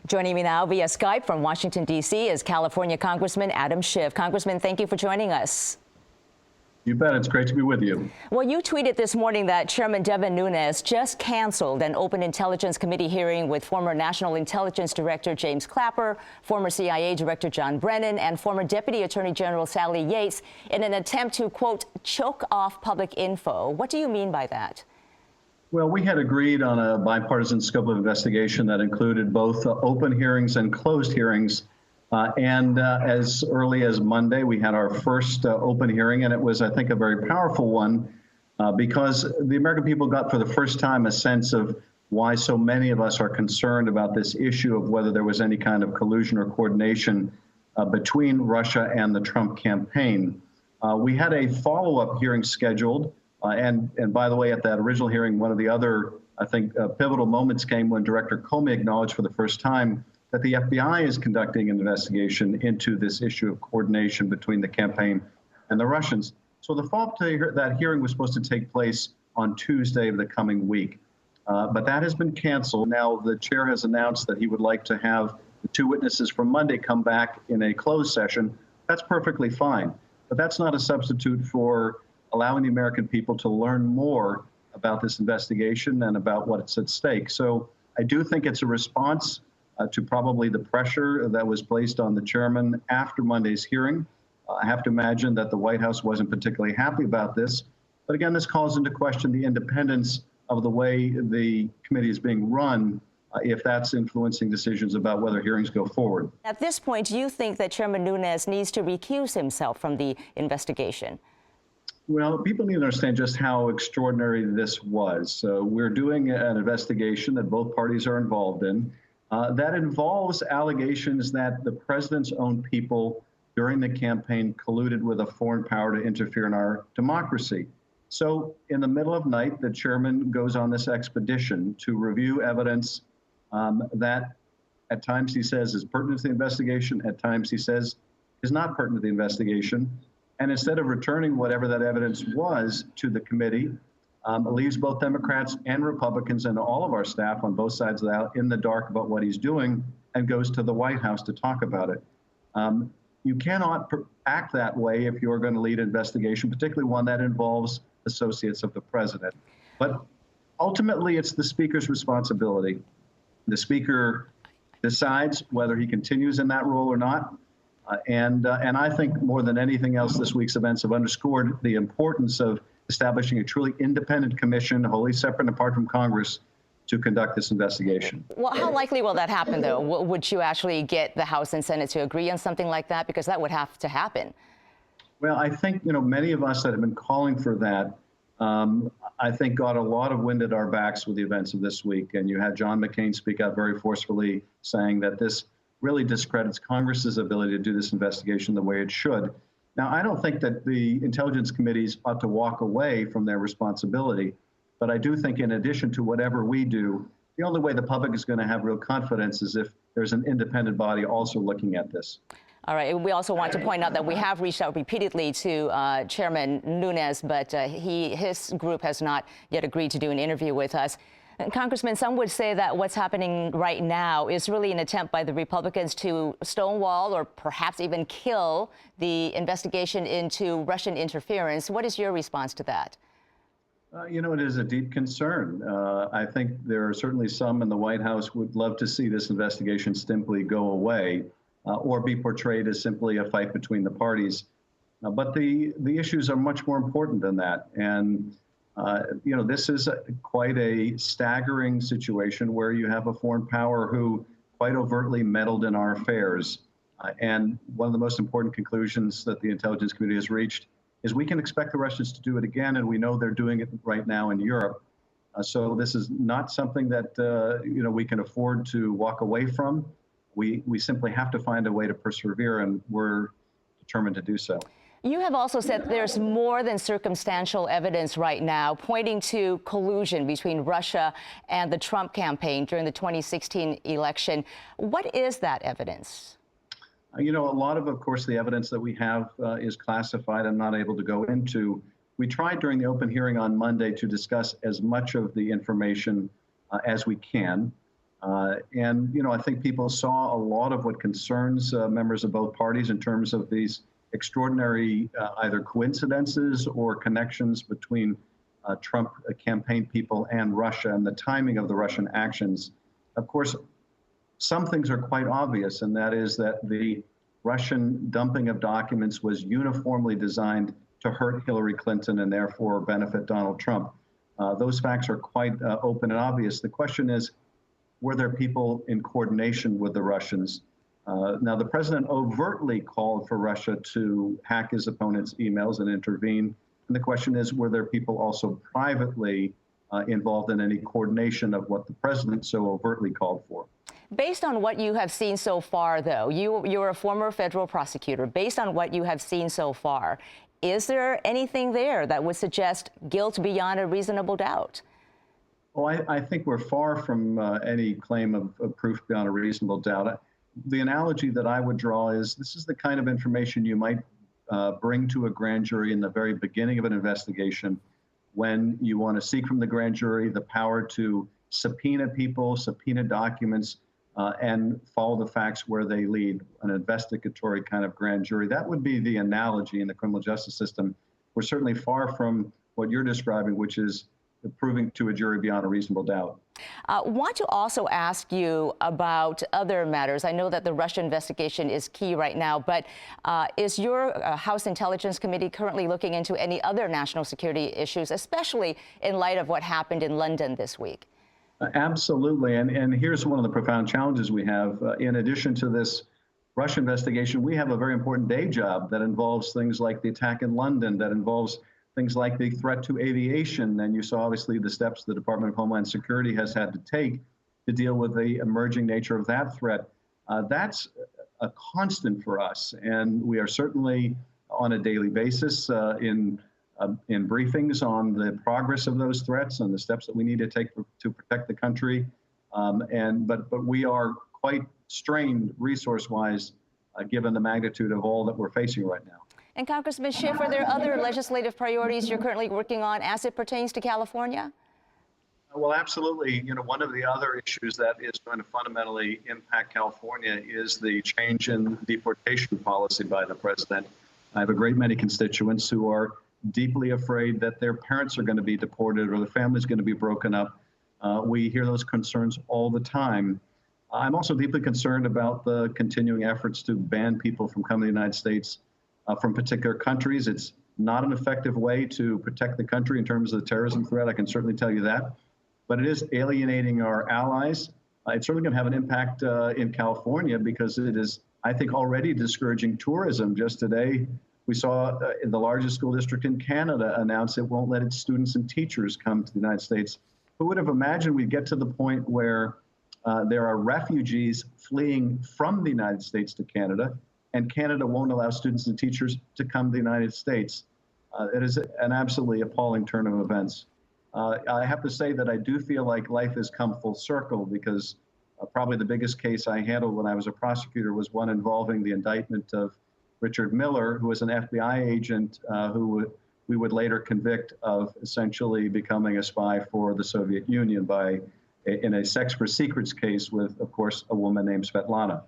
Joining me now via Skype from Washington, D.C. is California Congressman Adam Schiff. Congressman, thank you for joining us. You bet. It's great to be with you. Well, you tweeted this morning that Chairman Devin Nunes just canceled an open intelligence committee hearing with former National Intelligence Director James Clapper, former CIA Director John Brennan, and former Deputy Attorney General Sally Yates in an attempt to, quote, choke off public info. What do you mean by that? Well, we had agreed on a bipartisan scope of investigation that included both open hearings and closed hearings. As early as Monday, we had our first open hearing, and it was, I think, a very powerful one because the American people got for the first time a sense of why so many of us are concerned about this issue of whether there was any kind of collusion or coordination between Russia and the Trump campaign. We had a follow-up hearing scheduled. And by the way, at that original hearing, one of the other, I think, pivotal moments came when Director Comey acknowledged for the first time that the FBI is conducting an investigation into this issue of coordination between the campaign and the Russians. So the follow-up to that hearing was supposed to take place on Tuesday of the coming week. But that has been canceled. Now the chair has announced that he would like to have the two witnesses from Monday come back in a closed session. That's perfectly fine. But that's not a substitute for allowing the American people to learn more about this investigation and about what's at stake. So I do think it's a response to probably the pressure that was placed on the chairman after Monday's hearing. I have to imagine that the White House wasn't particularly happy about this. But again, this calls into question the independence of the way the committee is being run, if that's influencing decisions about whether hearings go forward. At this point, do you think that Chairman Nunes needs to recuse himself from the investigation? Well, people need to understand just how extraordinary this was. So we're doing an investigation that both parties are involved in. That involves allegations that the president's own people during the campaign colluded with a foreign power to interfere in our democracy. So in the middle of night, the chairman goes on this expedition to review evidence that at times he says is pertinent to the investigation, at times he says is not pertinent to the investigation. And instead of returning whatever that evidence was to the committee, leaves both Democrats and Republicans and all of our staff on both sides of the aisle in the dark about what he's doing and goes to the White House to talk about it. You cannot act that way if you're going to lead an investigation, particularly one that involves associates of the president. But ultimately, it's the speaker's responsibility. The speaker decides whether he continues in that role or not. And I think more than anything else, this week's events have underscored the importance of establishing a truly independent commission, wholly separate and apart from Congress, to conduct this investigation. Well, how likely will that happen, though? Would you actually get the House and Senate to agree on something like that? Because that would have to happen. Well, I think, many of us that have been calling for that, I think got a lot of wind at our backs with the events of this week. And you had John McCain speak out very forcefully saying that this really discredits Congress's ability to do this investigation the way it should. Now, I don't think that the intelligence committees ought to walk away from their responsibility, but I do think in addition to whatever we do, the only way the public is going to have real confidence is if there's an independent body also looking at this. All right. We also want to point out that we have reached out repeatedly to Chairman Nunes, but his group has not yet agreed to do an interview with us. Congressman, some would say that what's happening right now is really an attempt by the Republicans to stonewall or perhaps even kill the investigation into Russian interference. What is your response to that? It is a deep concern. I think there are certainly some in the White House would love to see this investigation simply go away or be portrayed as simply a fight between the parties. But the issues are much more important than that. And this is quite a staggering situation where you have a foreign power who quite overtly meddled in our affairs. And one of the most important conclusions that the Intelligence Committee has reached is we can expect the Russians to do it again, and we know they're doing it right now in Europe. So this is not something that we can afford to walk away from. We simply have to find a way to persevere, and we're determined to do so. You have also said there's more than circumstantial evidence right now pointing to collusion between Russia and the Trump campaign during the 2016 election. What is that evidence? A lot of course, the evidence that we have is classified. I'm not able to go into. We tried during the open hearing on Monday to discuss as much of the information as we can. And, I think people saw a lot of what concerns members of both parties in terms of these extraordinary either coincidences or connections between Trump campaign people and Russia and the timing of the Russian actions. Of course, some things are quite obvious, and that is that the Russian dumping of documents was uniformly designed to hurt Hillary Clinton and therefore benefit Donald Trump. Those facts are quite open and obvious. The question is, were there people in coordination with the Russians? Now, the president overtly called for Russia to hack his opponent's emails and intervene. And the question is, were there people also privately involved in any coordination of what the president so overtly called for? Based on what you have seen so far, though, you're a former federal prosecutor. Based on what you have seen so far, is there anything there that would suggest guilt beyond a reasonable doubt? Well, I think we're far from any claim of proof beyond a reasonable doubt. The analogy that I would draw is this is the kind of information you might bring to a grand jury in the very beginning of an investigation when you want to seek from the grand jury the power to subpoena people, subpoena documents, and follow the facts where they lead, an investigatory kind of grand jury. That would be the analogy in the criminal justice system. We're certainly far from what you're describing, which is proving to a jury beyond a reasonable doubt. Want to also ask you about other matters. I know that the Russia investigation is key right now, but is your House Intelligence Committee currently looking into any other national security issues, especially in light of what happened in London this week? Absolutely. And here's one of the profound challenges we have. In addition to this Russia investigation, we have a very important day job that involves things like the attack in London, that involves things like the threat to aviation. And you saw, obviously, the steps the Department of Homeland Security has had to take to deal with the emerging nature of that threat. That's a constant for us. And we are certainly on a daily basis in briefings on the progress of those threats and the steps that we need to take to protect the country. But we are quite strained resource-wise, given the magnitude of all that we're facing right now. And Congressman Schiff, are there other legislative priorities you're currently working on as it pertains to California? Well, absolutely. One of the other issues that is going to fundamentally impact California is the change in deportation policy by the president. I have a great many constituents who are deeply afraid that their parents are going to be deported or the family's going to be broken up. We hear those concerns all the time. I'm also deeply concerned about the continuing efforts to ban people from coming to the United States from particular countries. It's not an effective way to protect the country in terms of the terrorism threat. I can certainly tell you that. But it is alienating our allies. It's certainly going to have an impact in California because it is, I think, already discouraging tourism. Just today, we saw in the largest school district in Canada announce it won't let its students and teachers come to the United States. Who would have imagined we'd get to the point where there are refugees fleeing from the United States to Canada, and Canada won't allow students and teachers to come to the United States? It is an absolutely appalling turn of events. I have to say that I do feel like life has come full circle because probably the biggest case I handled when I was a prosecutor was one involving the indictment of Richard Miller, who was an FBI agent who we would later convict of essentially becoming a spy for the Soviet Union in a sex for secrets case with, of course, a woman named Svetlana.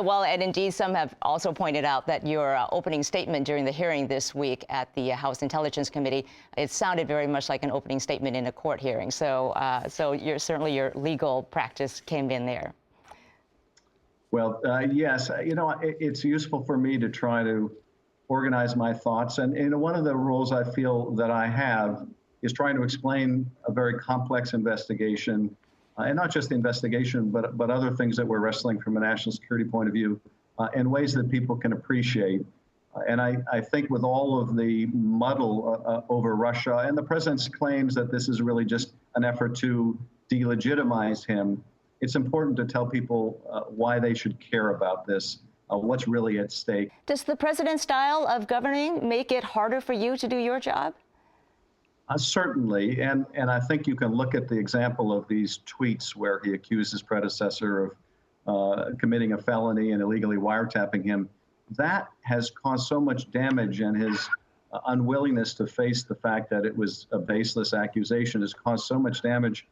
Well, and indeed, some have also pointed out that your opening statement during the hearing this week at the House Intelligence Committee, it sounded very much like an opening statement in a court hearing. So certainly your legal practice came in there. Well, yes, it's useful for me to try to organize my thoughts. And one of the roles I feel that I have is trying to explain a very complex investigation, and not just the investigation, but other things that we're wrestling from a national security point of view in ways that people can appreciate. And I think with all of the muddle over Russia and the president's claims that this is really just an effort to delegitimize him, it's important to tell people why they should care about this, what's really at stake. Does the president's style of governing make it harder for you to do your job? Certainly, and I think you can look at the example of these tweets where he accused his predecessor of committing a felony and illegally wiretapping him. That has caused so much damage, and his unwillingness to face the fact that it was a baseless accusation has caused so much damage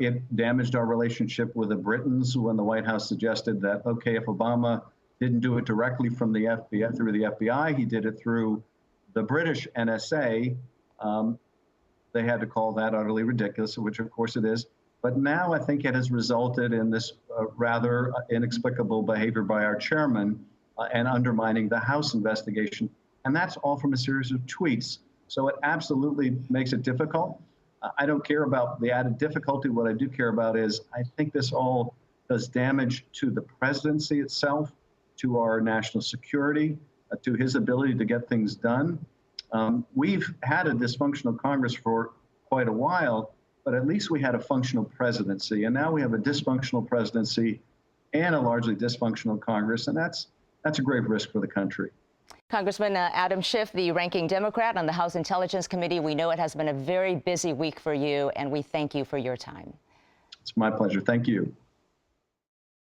It damaged our relationship with the Britons when the White House suggested that, okay, if Obama didn't do it directly from the FBI, through the FBI, he did it through the British NSA. They had to call that utterly ridiculous, which of course it is. But now I think it has resulted in this rather inexplicable behavior by our chairman and undermining the House investigation. And that's all from a series of tweets. So it absolutely makes it difficult. I don't care about the added difficulty. What I do care about is I think this all does damage to the presidency itself, to our national security, to his ability to get things done. We've had a dysfunctional Congress for quite a while, but at least we had a functional presidency. And now we have a dysfunctional presidency and a largely dysfunctional Congress. And that's a grave risk for the country. Congressman Adam Schiff, the ranking Democrat on the House Intelligence Committee. We know it has been a very busy week for you, and we thank you for your time. It's my pleasure. Thank you.